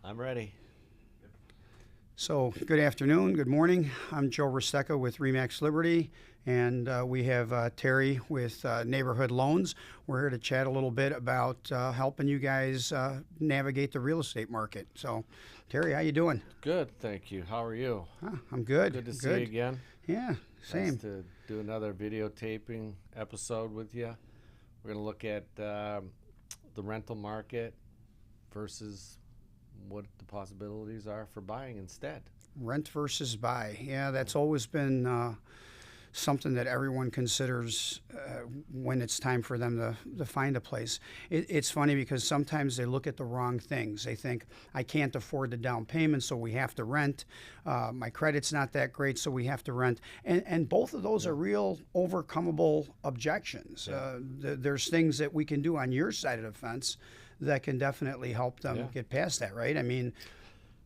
I'm ready. So, good afternoon, good morning. I'm Joe Resteca with Remax Liberty, and we have Terry with Neighborhood Loans. We're here to chat a little bit about helping you guys navigate the real estate market. So, Terry, how you doing? Good, thank you. How are you? I'm good. Good to see you Good. again. Yeah, Nice same. to do another videotaping episode with you. We're going to look at the rental market versus what the possibilities are for buying instead. Rent versus buy. Yeah, that's always been something that everyone considers when it's time for them to find a place. It's funny because sometimes they look at the wrong things. They think, I can't afford the down payment, so we have to rent. My credit's not that great, so we have to rent. And both of those are real overcomable objections. There's things that we can do on your side of the fence that can definitely help them get past that, right? I mean,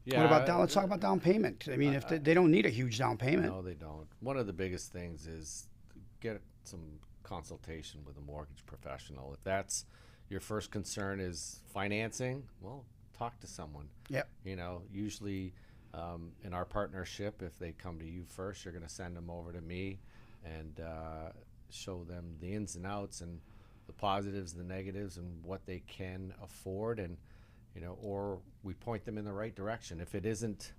Yeah, what about down? Let's talk about down payment. I mean, if they don't need a huge down payment. No, they don't. One of the biggest things is get some consultation with a mortgage professional. If that's your first concern is financing, well, talk to someone. Yep. Usually in our partnership, if they come to you first, you're going to send them over to me and show them the ins and outs and the positives, the negatives, and what they can afford, and or we point them in the right direction. If it isn't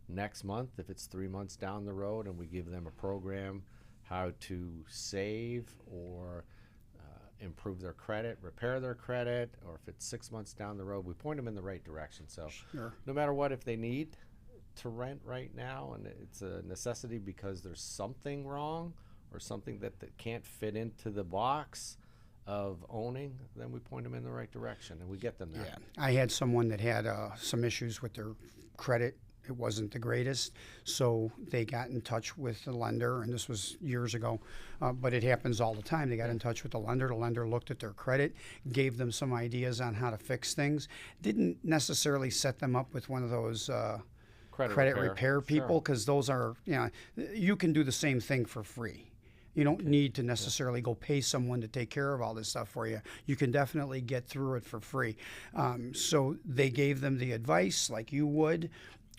next month, if it's 3 months down the road, and we give them a program how to save or improve their credit, repair their credit, or if it's 6 months down the road, we point them in the right direction. So Sure. no matter what, if they need to rent right now and it's a necessity because there's something wrong or something that can't fit into the box of owning, then we point them in the right direction and we get them there. Yeah, I had someone that had some issues with their credit. It wasn't the greatest, so they got in touch with the lender, and this was years ago, but it happens all the time. They got in touch with the lender. The lender looked at their credit, gave them some ideas on how to fix things. Didn't necessarily set them up with one of those credit repair people, because those are, you can do the same thing for free. You don't need to necessarily go pay someone to take care of all this stuff for you. You can definitely get through it for free. So they gave them the advice like you would.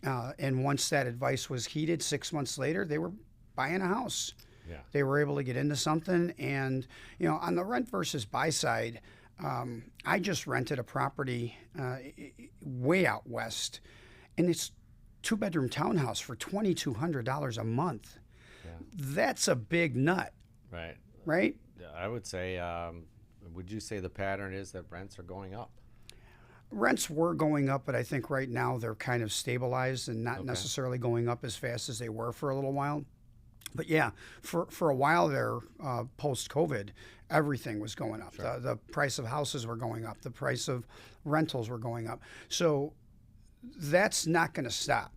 And once that advice was heeded, 6 months later, they were buying a house. Yeah. They were able to get into something. And, on the rent versus buy side, I just rented a property way out west. And it's 2-bedroom townhouse for $2,200 a month. That's a big nut, Right. right? I would say, would you say the pattern is that rents are going up? Rents were going up, but I think right now they're kind of stabilized and not necessarily going up as fast as they were for a little while. But yeah, for a while there, post-COVID, everything was going up. Sure. The price of houses were going up. The price of rentals were going up. So that's not going to stop,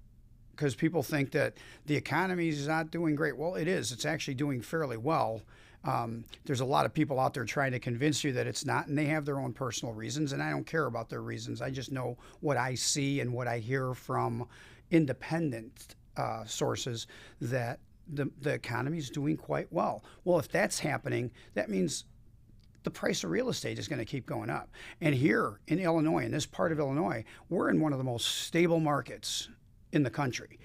because people think that the economy is not doing great. Well, it is. It's actually doing fairly well. There's a lot of people out there trying to convince you that it's not, and they have their own personal reasons, and I don't care about their reasons. I just know what I see and what I hear from independent sources, that the economy is doing quite well. Well, if that's happening, that means the price of real estate is going to keep going up. And here in Illinois, in this part of Illinois, we're in one of the most stable markets in the country.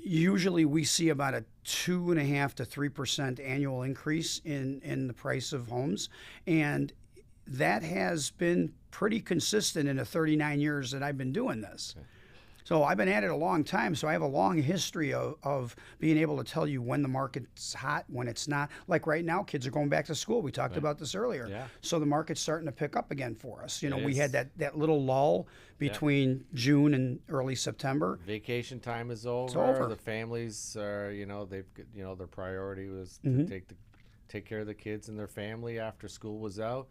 Usually we see about a 2.5% to 3% annual increase in the price of homes. And that has been pretty consistent in the 39 years that I've been doing this. Okay. So I've been at it a long time, so I have a long history of being able to tell you when the market's hot, when it's not. Like right now, kids are going back to school. We talked about this earlier. Yeah. So the market's starting to pick up again for us. It We is. had that little lull between June and early September. Vacation time is over. over. The families are, they've, their priority was to take care of the kids and their family after school was out.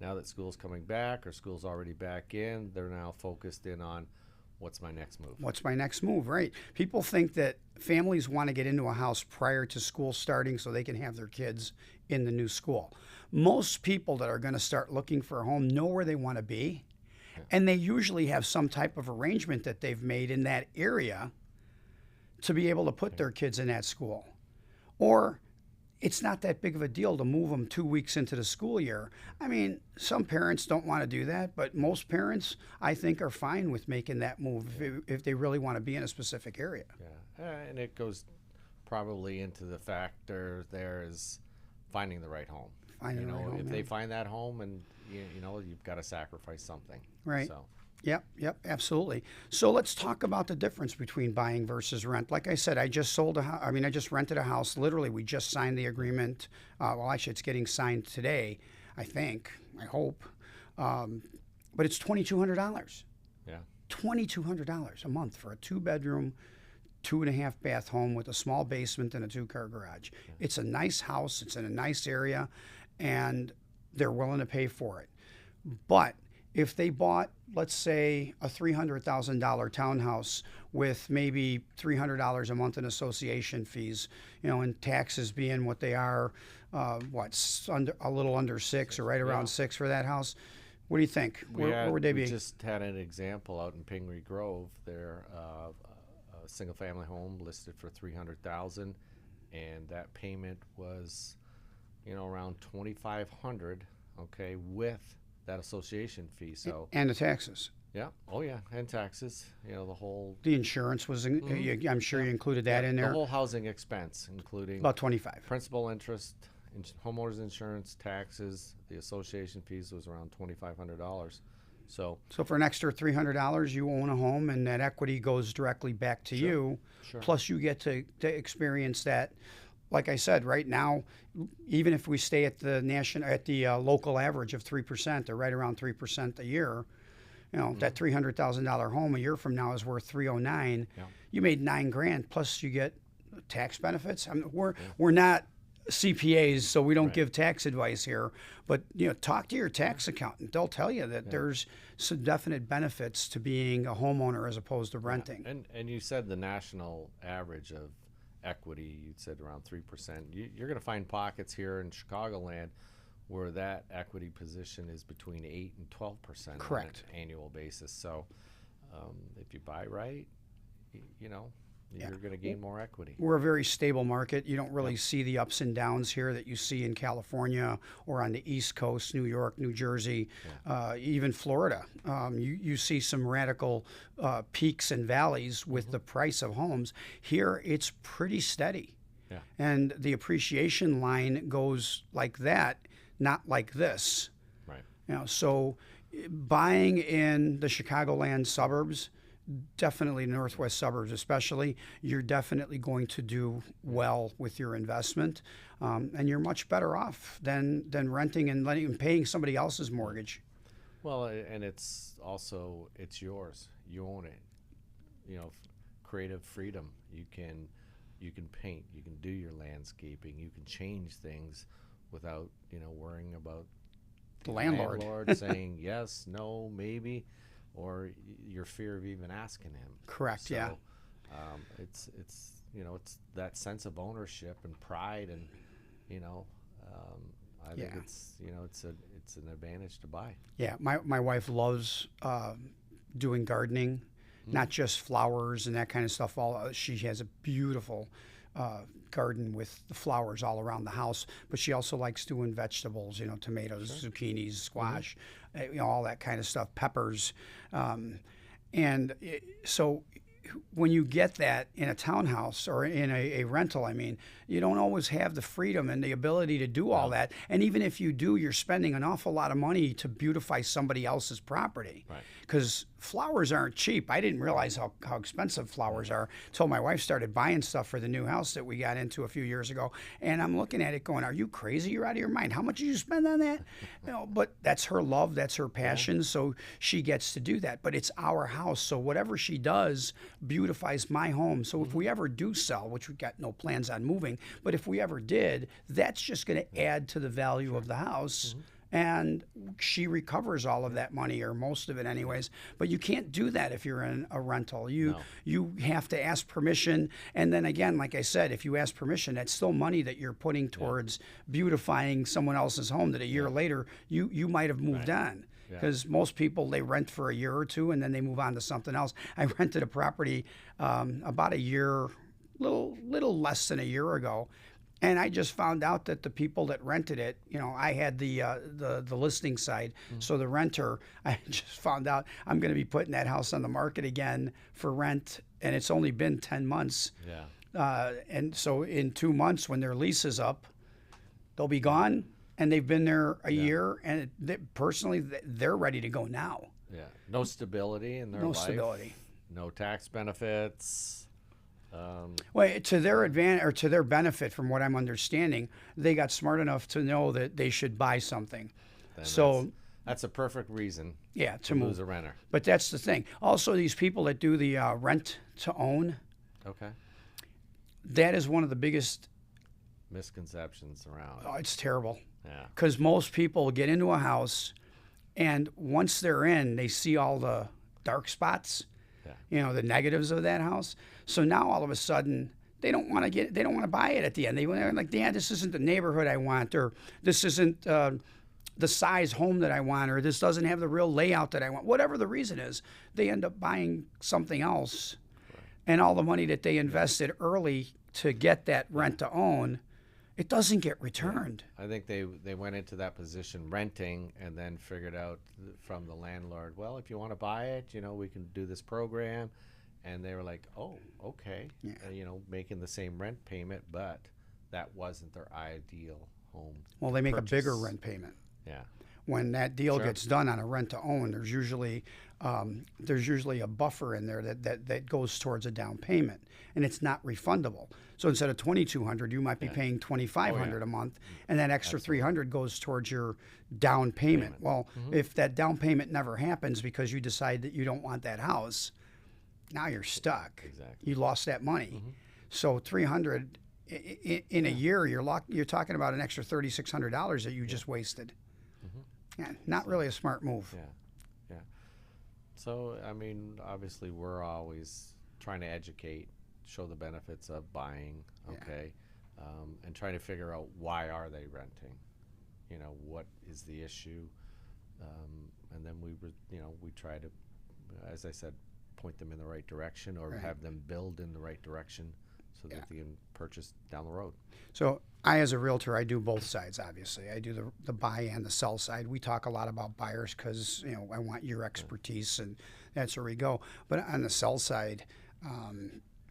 Now that school's coming back or school's already back in, they're now focused in on what's my next move. What's my next move, right? People think that families want to get into a house prior to school starting so they can have their kids in the new school. Most people that are going to start looking for a home know where they want to be, and they usually have some type of arrangement that they've made in that area to be able to put their kids in that school. Or it's not that big of a deal to move them 2 weeks into the school year. I mean, some parents don't want to do that, but most parents, I think, are fine with making that move if they really want to be in a specific area. Yeah, and it goes probably into the factor there is finding the right home. Finding the right home, if yeah. they find that home, and you've got to sacrifice something. Right. So. Yep, absolutely. So let's talk about the difference between buying versus rent. Like I said, I just sold a house. I mean, I just rented a house. Literally, we just signed the agreement. Well, actually, it's getting signed today, I think. I hope. But it's $2,200. Yeah. $2,200 a month for a 2-bedroom, 2.5 bath home with a small basement and a 2-car garage. Yeah. It's a nice house. It's in a nice area, and they're willing to pay for it. But if they bought, let's say, a $300,000 townhouse with maybe $300 a month in association fees, and taxes being what they are, a little under 6 or right around 6 for that house, what do you think? Where would they be? We just had an example out in Pingree Grove. They're a single-family home listed for $300,000, and that payment was, around $2,500. Okay, with that association fee. So and the taxes. Yeah. Oh yeah, and taxes. The insurance was. I'm sure you included that in there. The whole housing expense, including about 25. Principal, interest, homeowners insurance, taxes. The association fees was around $2,500. So for an extra $300, you own a home, and that equity goes directly back to you. Sure. Plus, you get to experience that. Like I said, right now, even if we stay at the local average of 3%, or right around 3% a year, that $300,000 home a year from now is worth $309,000. Yeah. You made $9,000, plus you get tax benefits. I mean, we're not CPAs, so we don't give tax advice here. But talk to your tax accountant; they'll tell you that there's some definite benefits to being a homeowner as opposed to renting. And you said the national average of equity, you said around 3%. You're going to find pockets here in Chicagoland where that equity position is between 8 and 12%. Correct. On an annual basis. So if you buy right, you're going to gain more equity. We're a very stable market. You don't really see the ups and downs here that you see in California or on the East Coast, New York, New Jersey, even Florida. You see some radical peaks and valleys with the price of homes. Here, it's pretty steady. Yeah. And the appreciation line goes like that, not like this. Right. So buying in the Chicagoland suburbs, definitely northwest suburbs especially, you're definitely going to do well with your investment, and you're much better off than renting and paying somebody else's mortgage. Well, and it's yours. You own it. Creative freedom. You can paint. You can do your landscaping. You can change things without worrying about the landlord saying yes, no, maybe, or your fear of even asking him. Correct. So, yeah. It's it's that sense of ownership and pride, and I think it's it's an advantage to buy. Yeah, my wife loves doing gardening, not just flowers and that kind of stuff. She has a beautiful garden with the flowers all around the house, but she also likes doing vegetables, tomatoes, zucchinis, squash, all that kind of stuff, peppers. So when you get that in a townhouse or in a rental, you don't always have the freedom and the ability to do all that. And even if you do, you're spending an awful lot of money to beautify somebody else's property. Right. Because flowers aren't cheap. I didn't realize how expensive flowers are until my wife started buying stuff for the new house that we got into a few years ago. And I'm looking at it going, are you crazy? You're out of your mind. How much did you spend on that? But that's her love. That's her passion. So she gets to do that. But it's our house. So whatever she does beautifies my home. So if we ever do sell, which we've got no plans on moving, but if we ever did, that's just going to add to the value of the house. And she recovers all of that money, or most of it anyways. But you can't do that if you're in a rental. You have to ask permission. And then again, like I said, if you ask permission, that's still money that you're putting towards beautifying someone else's home that a year later you might have moved on. Because most people, they rent for a year or two and then they move on to something else. I rented a property about a year, little less than a year ago. And I just found out that the people that rented it, you know, I had the listing side. So the renter, I just found out I'm going to be putting that house on the market again for rent, and it's only been 10 months. Yeah. And so in 2 months, when their lease is up, they'll be gone, and they've been there a year. And personally, they're ready to go now. Yeah. No stability in their No life. stability. No tax benefits. Well, to their advantage or to their benefit, from what I'm understanding, they got smart enough to know that they should buy something. Then So that's a perfect reason yeah, to lose a renter. But that's the thing. Also, these people that do the rent to own, Okay. that is one of the biggest. Misconceptions around. Oh, it's terrible. Yeah. Because most people get into a house, and once they're in, they see all the dark spots, you know, the negatives of that house. So now all of a sudden, they don't want to buy it at the end. They're like, yeah, this isn't the neighborhood I want, or this isn't the size home that I want, or this doesn't have the real layout that I want. Whatever the reason is, they end up buying something else, and all the money that they invested early to get that rent to own, it doesn't get returned. I think they went into that position renting and then figured out from the landlord, well, if you want to buy it, you know, we can do this program. And they were like, oh, okay. Yeah. You know, making the same rent payment, but that wasn't their ideal home. Well, they make purchase. a bigger rent payment. Yeah. When that deal Sure. gets done on a rent to own, there's usually a buffer in there that goes towards a down payment, and it's not refundable. So instead of $2,200, you might be paying $2,500 a month, and that extra $300 goes towards your down payment. Well, if that down payment never happens because you decide that you don't want that house, now you're stuck. Exactly. You lost that money. So $300 in a year, you're talking about an extra $3,600 that you just wasted. Yeah, not really a smart move. Yeah. So, I mean, obviously, we're always trying to educate, show the benefits of buying, okay, and trying to figure out why are they renting, you know, what is the issue, and then we try to, as I said, point them in the right direction, or have them build in the right direction so that they can purchase down the road. So I, as a realtor, I do both sides, obviously. I do the buy and the sell side. We talk a lot about buyers because, you know, I want your expertise, and that's where we go. But on the sell side,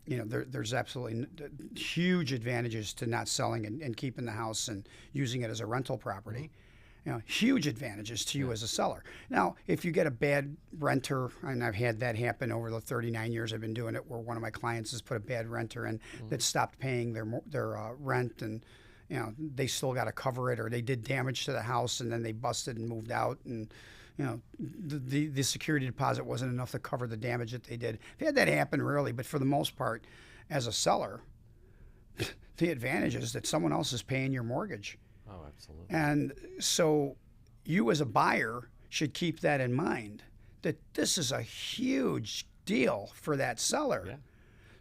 you know, there's absolutely huge advantages to not selling and keeping the house and using it as a rental property. You know, huge advantages to you as a seller. Now, if you get a bad renter, and I've had that happen over the 39 years I've been doing it, where one of my clients has put a bad renter in that stopped paying their rent, and you know, they still got to cover it, or they did damage to the house and then they busted and moved out, and you know, the security deposit wasn't enough to cover the damage that they did. I've had that happen rarely, but for the most part, as a seller, the advantage is that someone else is paying your mortgage. Oh, absolutely. And so you as a buyer should keep that in mind, that this is a huge deal for that seller. Yeah.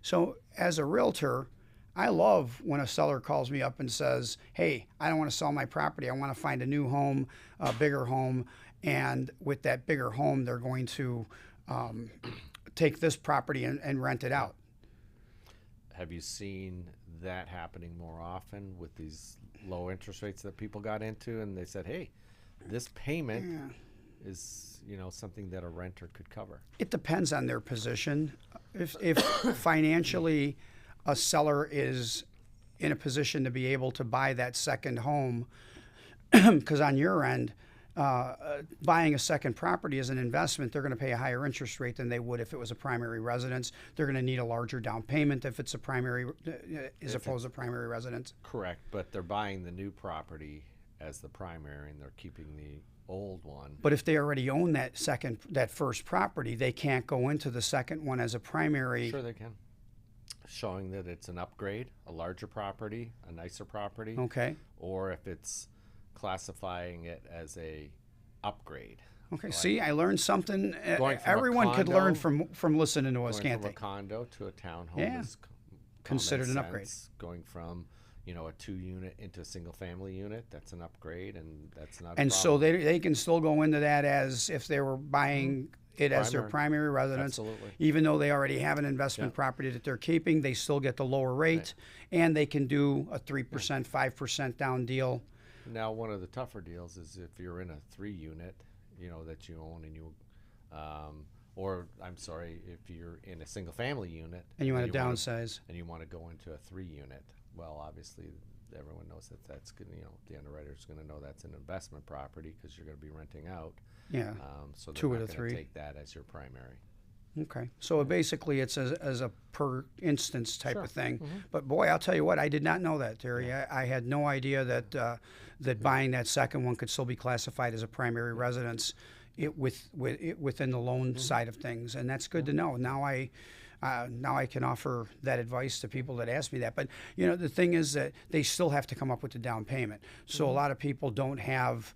So as a realtor, I love when a seller calls me up and says, hey, I don't want to sell my property. I want to find a new home, a bigger home. And with that bigger home, they're going to take this property and rent it out. Have you seen that happening more often with these low interest rates that people got into, and they said, hey, this payment is, you know, something that a renter could cover? It depends on their position. If financially a seller is in a position to be able to buy that second home, because on your end, buying a second property as an investment, they're going to pay a higher interest rate than they would if it was a primary residence. They're going to need a larger down payment if it's a primary, as opposed to primary residence. Correct, but they're buying the new property as the primary, and they're keeping the old one. But if they already own that first property, they can't go into the second one as a primary. Sure, they can. Showing that it's an upgrade, a larger property, a nicer property. Okay. Or if it's classifying it as a upgrade. Okay. See, I learned something. Going from Everyone could learn condo- from listening to us, Going can't from they? a condo to a townhome is Considered common an upgrade. sense. Going from, you know, a 2-unit into a single-family unit, that's an upgrade, and that's not. And a so problem. they can still go into that as if they were buying it as their primary residence. Absolutely. Even though they already have an investment property that they're keeping, they still get the lower rate, and they can do a 3%, 5% down deal. Now, one of the tougher deals is if you're in a 3-unit, that you own, and or I'm sorry, if you're in a single-family unit and you want to downsize, and you want to go into a 3-unit. Well, obviously, everyone knows that's good. The underwriter's going to know that's an investment property because you're going to be renting out. Yeah. So they're 2 not out of going 3. to take that as your primary. Okay. So basically it's as a per instance type of thing. Mm-hmm. But boy, I'll tell you what, I did not know that, Terry. Yeah. I had no idea that that buying that second one could still be classified as a primary residence within the loan side of things. And that's good to know. Now I can offer that advice to people that ask me that. But, the thing is that they still have to come up with the down payment. So a lot of people don't have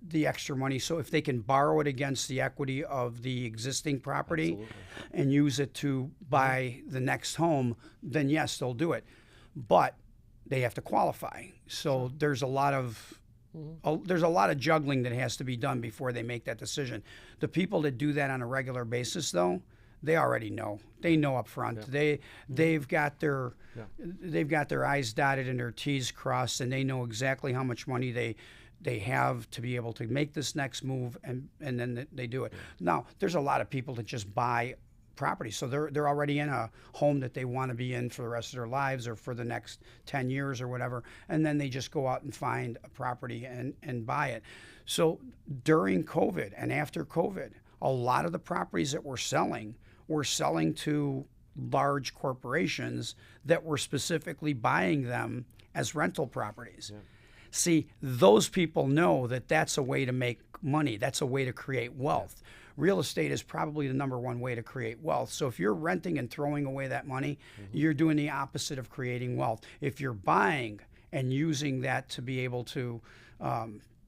the extra money. So if they can borrow it against the equity of the existing property and use it to buy the next home, then yes, they'll do it. But they have to qualify. So there's a lot of juggling that has to be done before they make that decision. The people that do that on a regular basis, though, they already know. They know up front. They've got their I's dotted and their T's crossed, and they know exactly how much money they have to be able to make this next move, and then they do it. Now, there's a lot of people that just buy property, so they're already in a home that they want to be in for the rest of their lives or for the next 10 years or whatever, and then they just go out and find a property and buy it. So during COVID and after COVID, a lot of the properties that we're selling to large corporations that were specifically buying them as rental properties. Yeah. See, those people know that that's a way to make money. That's a way to create wealth. Real estate is probably the number one way to create wealth. So if you're renting and throwing away that money, you're doing the opposite of creating wealth. If you're buying and using that to be able to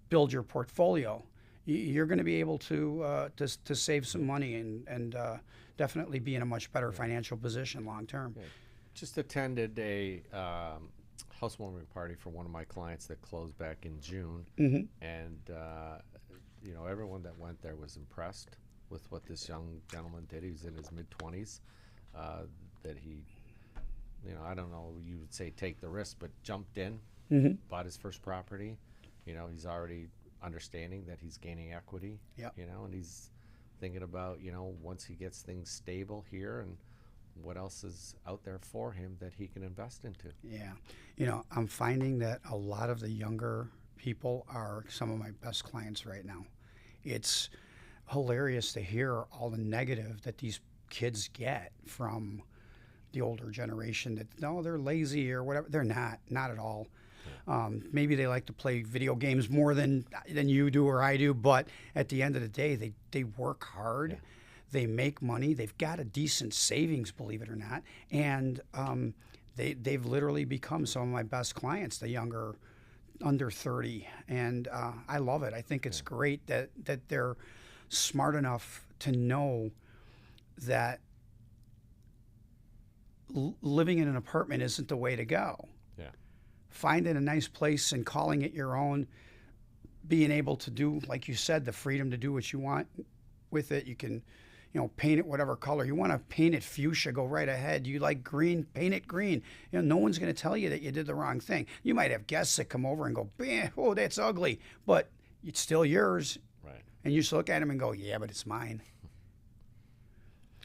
build your portfolio, you're going to be able to save some money and definitely be in a much better financial position long term. Okay. Just attended a housewarming party for one of my clients that closed back in June, and everyone that went there was impressed with what this young gentleman did. He was in his mid-20s. That he, I don't know, you would say take the risk, but jumped in, bought his first property. He's already understanding that he's gaining equity. And he's thinking about once he gets things stable here and what else is out there for him that he can invest into. Yeah. I'm finding that a lot of the younger people are some of my best clients right now. It's hilarious to hear all the negative that these kids get from the older generation that, no, they're lazy or whatever. They're not at all. Maybe they like to play video games more than you do or I do, but at the end of the day, they work hard. They make money. They've got a decent savings, believe it or not, and they've literally become some of my best clients, the younger, under 30, and I love it. I think it's great that they're smart enough to know that living in an apartment isn't the way to go. Finding a nice place and calling it your own, being able to do, like you said, the freedom to do what you want with it. You can, paint it whatever color. You want to paint it fuchsia, go right ahead. You like green, paint it green. No one's going to tell you that you did the wrong thing. You might have guests that come over and go, oh, that's ugly, but it's still yours. Right. And you just look at them and go, yeah, but it's mine.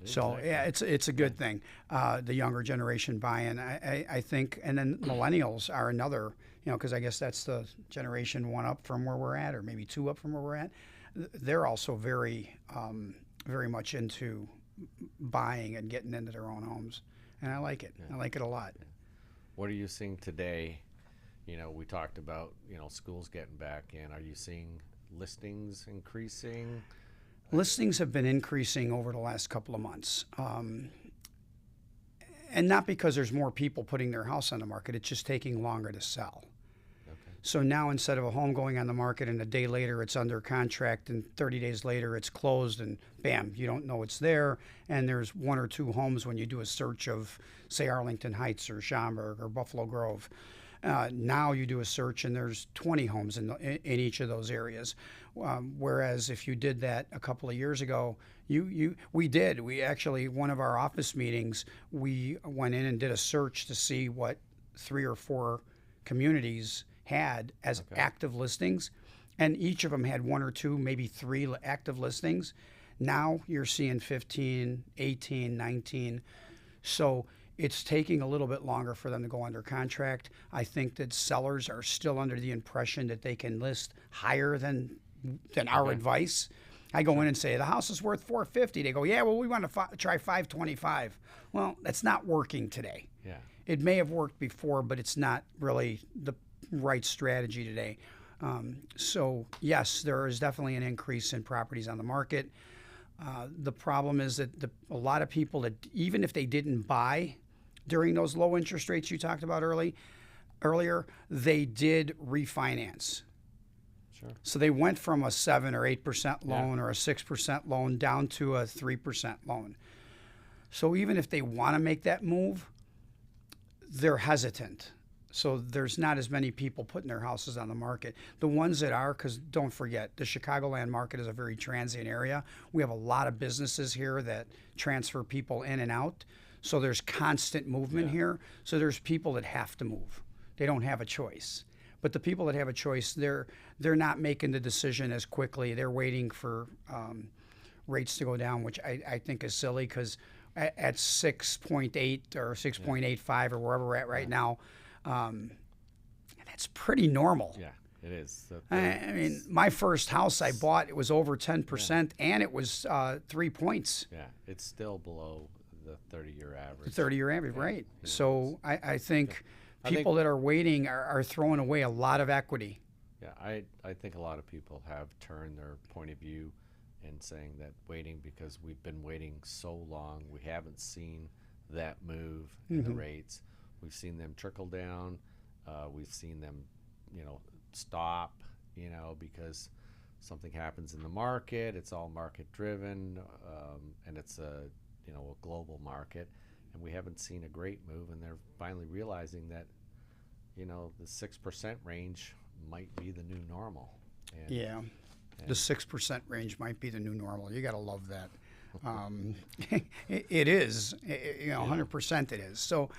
So it's a good thing. The younger generation buying, I think, and then millennials are another, because I guess that's the generation one up from where we're at, or maybe 2 up from where we're at. They're also very, very much into buying and getting into their own homes, and I like it. I like it a lot. What are you seeing today? We talked about schools getting back in. Are you seeing listings increasing? Listings have been increasing over the last couple of months. And not because there's more people putting their house on the market, it's just taking longer to sell. Okay. So now instead of a home going on the market and a day later it's under contract and 30 days later it's closed and bam, you don't know it's there, and there's 1 or 2 homes when you do a search of, say, Arlington Heights or Schaumburg or Buffalo Grove. Now you do a search and there's 20 homes in each of those areas. Whereas if you did that a couple of years ago, we actually, one of our office meetings, we went in and did a search to see what 3 or 4 communities had as active listings, and each of them had 1 or 2, maybe 3 active listings. Now you're seeing 15, 18, 19. So it's taking a little bit longer for them to go under contract. I think that sellers are still under the impression that they can list higher than our advice. I go in and say, the house is worth 450. They go, yeah, well, we want to try 525. Well, that's not working today. Yeah. It may have worked before, but it's not really the right strategy today. So yes, there is definitely an increase in properties on the market. The problem is that a lot of people that, even if they didn't buy during those low interest rates you talked about earlier, they did refinance. Sure. So they went from a 7 or 8% loan or a 6% loan down to a 3% loan. So even if they want to make that move, they're hesitant. So there's not as many people putting their houses on the market. The ones that are, because don't forget, the Chicagoland market is a very transient area. We have a lot of businesses here that transfer people in and out. So there's constant movement here. So there's people that have to move. They don't have a choice. But the people that have a choice, they're not making the decision as quickly. They're waiting for rates to go down, which I think is silly, because at 6.8 or 6.85 or wherever we're at right now, that's pretty normal. Yeah, it is. I mean, my first house I bought, it was over 10%, and it was 3 points. Yeah, it's still below the 30-year average. The 30-year average, right. So I think people that are waiting are throwing away a lot of equity. Yeah, I think a lot of people have turned their point of view and saying that waiting, because we've been waiting so long, we haven't seen that move in the rates. We've seen them trickle down. We've seen them, stop, because something happens in the market. It's all market driven, and it's a global market, and we haven't seen a great move. And they're finally realizing that, the 6% range might be the new normal. And the 6% range might be the new normal. You got to love that. It is, 100% it is. So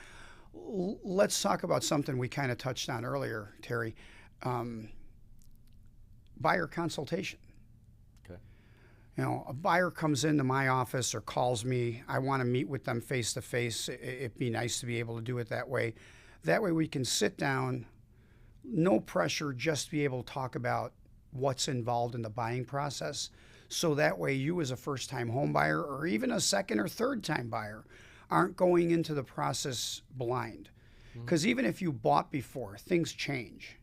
let's talk about something we kind of touched on earlier, Terry. Buyer consultation. Okay. A buyer comes into my office or calls me. I want to meet with them face to face. It'd be nice to be able to do it that way. That way we can sit down, no pressure, just be able to talk about what's involved in the buying process. So that way you, as a first-time home buyer or even a second or third-time buyer, aren't going into the process blind. Because even if you bought before, things change.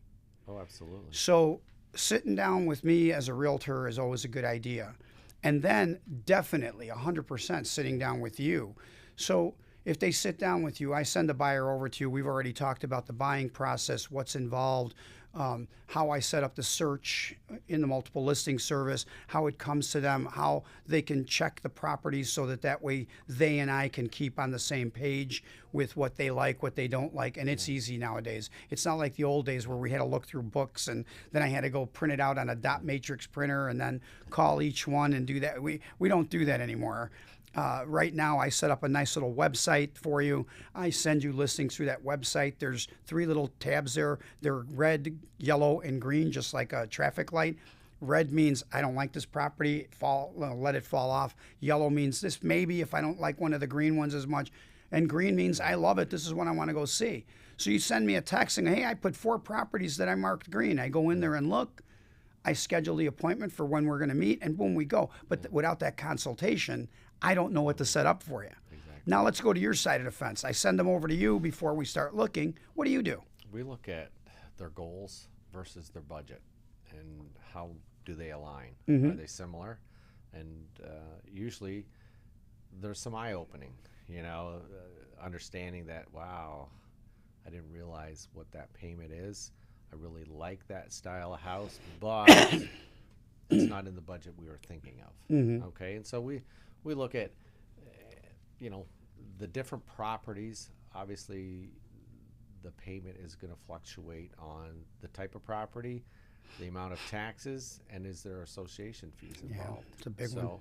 Oh, absolutely. So sitting down with me as a realtor is always a good idea. And then definitely 100% sitting down with you. So if they sit down with you, I send the buyer over to you. We've already talked about the buying process, what's involved, how I set up the search in the multiple listing service, how it comes to them, how they can check the properties so that way they and I can keep on the same page with what they like, what they don't like. And it's easy nowadays. It's not like the old days where we had to look through books and then I had to go print it out on a dot matrix printer and then call each one and do that. We don't do that anymore. Right now, I set up a nice little website for you. I send you listings through that website. There's 3 little tabs there. They're red, yellow, and green, just like a traffic light. Red means I don't like this property, let it fall off. Yellow means this maybe if I don't like one of the green ones as much. And green means I love it. This is what I want to go see. So you send me a text saying, hey, I put 4 properties that I marked green. I go in there and look. I schedule the appointment for when we're going to meet, and boom, we go. But without that consultation, I don't know what to set up for you. Exactly. Now let's go to your side of the fence. I send them over to you before we start looking. What do you do? We look at their goals versus their budget and how do they align. Are they similar? And usually there's some eye-opening, understanding that, wow, I didn't realize what that payment is. I really like that style of house, but it's not in the budget we were thinking of. Okay, and so we look at, the different properties. Obviously, the payment is going to fluctuate on the type of property, the amount of taxes, and is there association fees involved? It's a big one.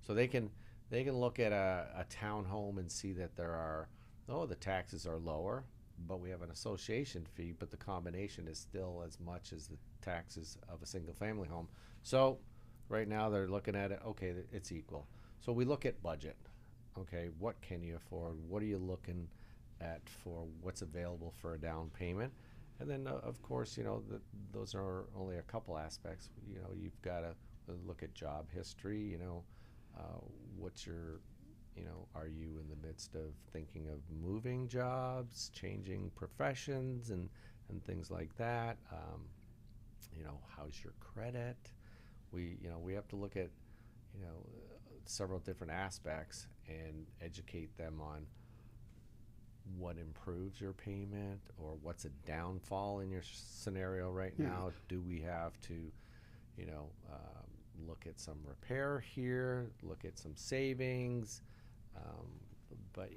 So they can look at a townhome and see that the taxes are lower, but we have an association fee, but the combination is still as much as the taxes of a single family home. So right now they're looking at it, okay, it's equal. So we look at budget. Okay, what can you afford? What are you looking at for what's available for a down payment? And then, of course, those are only a couple aspects. You've got to look at job history. What's your, are you in the midst of thinking of moving jobs, changing professions, and things like that? How's your credit? We have to look at, several different aspects and educate them on what improves your payment or what's a downfall in your scenario right now. Do we have to, look at some repair here, look at some savings, but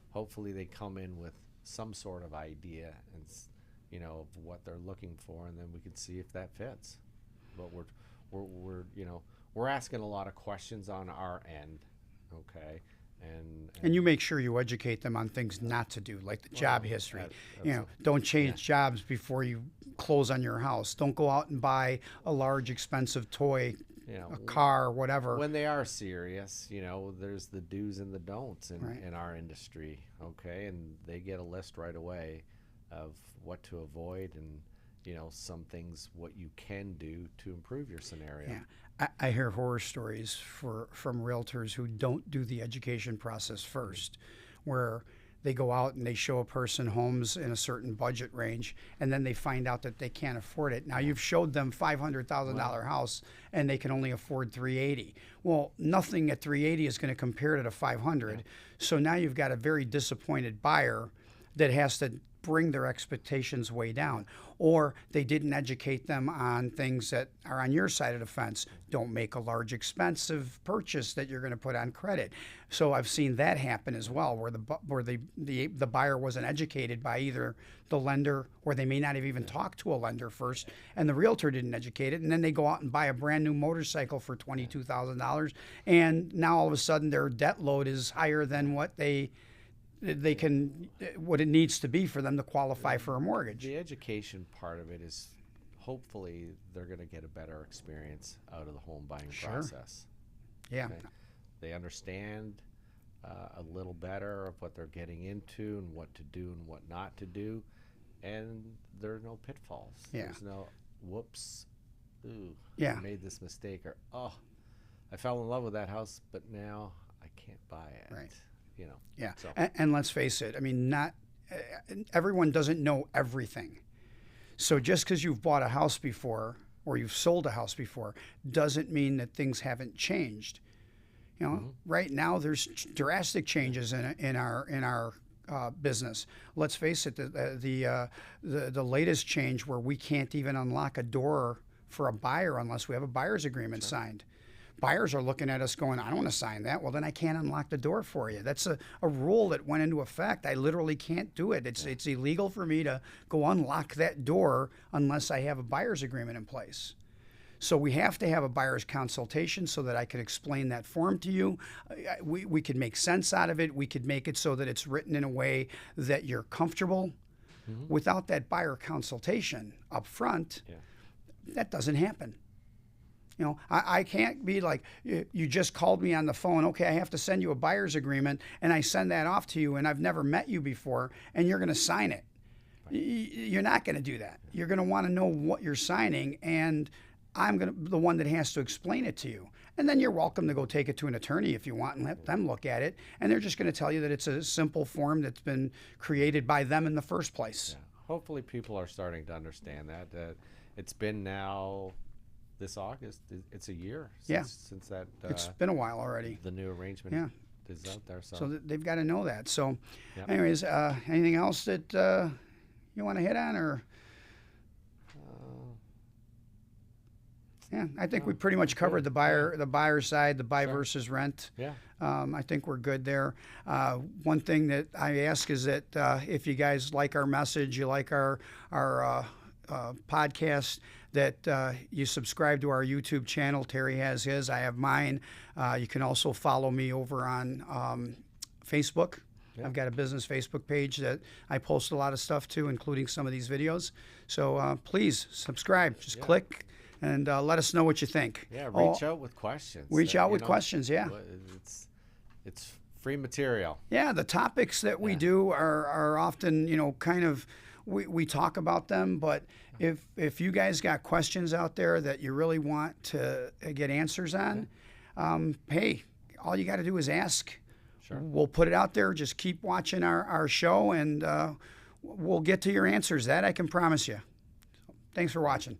hopefully they come in with some sort of idea and of what they're looking for, and then we can see if that fits. But we're asking a lot of questions on our end, okay? And you make sure you educate them on things not to do, like the job history. Don't change jobs before you close on your house. Don't go out and buy a large, expensive toy, a car, whatever. When they are serious, there's the do's and the don'ts in our industry, okay? And they get a list right away of what to avoid and, some things, what you can do to improve your scenario. Yeah. I hear horror stories from realtors who don't do the education process first, where they go out and they show a person homes in a certain budget range, and then they find out that they can't afford it. Now, you've showed them $500,000 house, and they can only afford $380,000. Well, nothing at $380,000 is going to compare to the $500,000. So now you've got a very disappointed buyer that has to bring their expectations way down, or they didn't educate them on things that are on your side of the fence. Don't make a large expensive purchase that you're going to put on credit. So I've seen that happen as well, where the buyer wasn't educated by either the lender, or they may not have even talked to a lender first, and the realtor didn't educate it, and then they go out and buy a brand new motorcycle for $22,000, and now all of a sudden their debt load is higher than what what it needs to be for them to qualify for a mortgage. The education part of it is hopefully they're going to get a better experience out of the home buying process. Yeah. Okay? They understand a little better of what they're getting into and what to do and what not to do, and there are no pitfalls. Yeah. There's no whoops, I made this mistake, or I fell in love with that house, but now I can't buy it. Right. Yeah. So. And let's face it, I mean, not everyone doesn't know everything. So just because you've bought a house before or you've sold a house before doesn't mean that things haven't changed. Right now there's drastic changes in our business. Let's face it, the latest change where we can't even unlock a door for a buyer unless we have a buyer's agreement signed. Buyers are looking at us going, I don't want to sign that. Well, then I can't unlock the door for you. That's a rule that went into effect. I literally can't do it. It's illegal for me to go unlock that door unless I have a buyer's agreement in place. So we have to have a buyer's consultation so that I can explain that form to you. We could make sense out of it. We could make it so that it's written in a way that you're comfortable. Mm-hmm. Without that buyer consultation up front, that doesn't happen. I can't be like, you just called me on the phone. Okay, I have to send you a buyer's agreement, and I send that off to you, and I've never met you before, and you're going to sign it. Right. You're not going to do that. You're going to want to know what you're signing, and I'm the one that has to explain it to you. And then you're welcome to go take it to an attorney if you want and let them look at it, and they're just going to tell you that it's a simple form that's been created by them in the first place. Yeah. Hopefully people are starting to understand that. It's been now... This August, it's a year since that. It's been a while already. The new arrangement is out there. So they've got to know that. So, anyways, anything else that you want to hit on, or Yeah, I think we pretty much covered the buyer side, the buy versus rent. Yeah. I think we're good there. One thing that I ask is that if you guys like our message, you like our podcast, that you subscribe to our YouTube channel. Terry has his. I have mine. You can also follow me over on Facebook. I've got a business Facebook page that I post a lot of stuff to, including some of these videos. So please subscribe. Just click and let us know what you think. Yeah, reach out with questions. Reach out with questions, yeah. It's free material. Yeah, the topics that we do are often, kind of, we talk about them, but if you guys got questions out there that you really want to get answers on, hey, all you got to do is ask. Sure. We'll put it out there. Just keep watching our show, and we'll get to your answers. That I can promise you. Thanks for watching.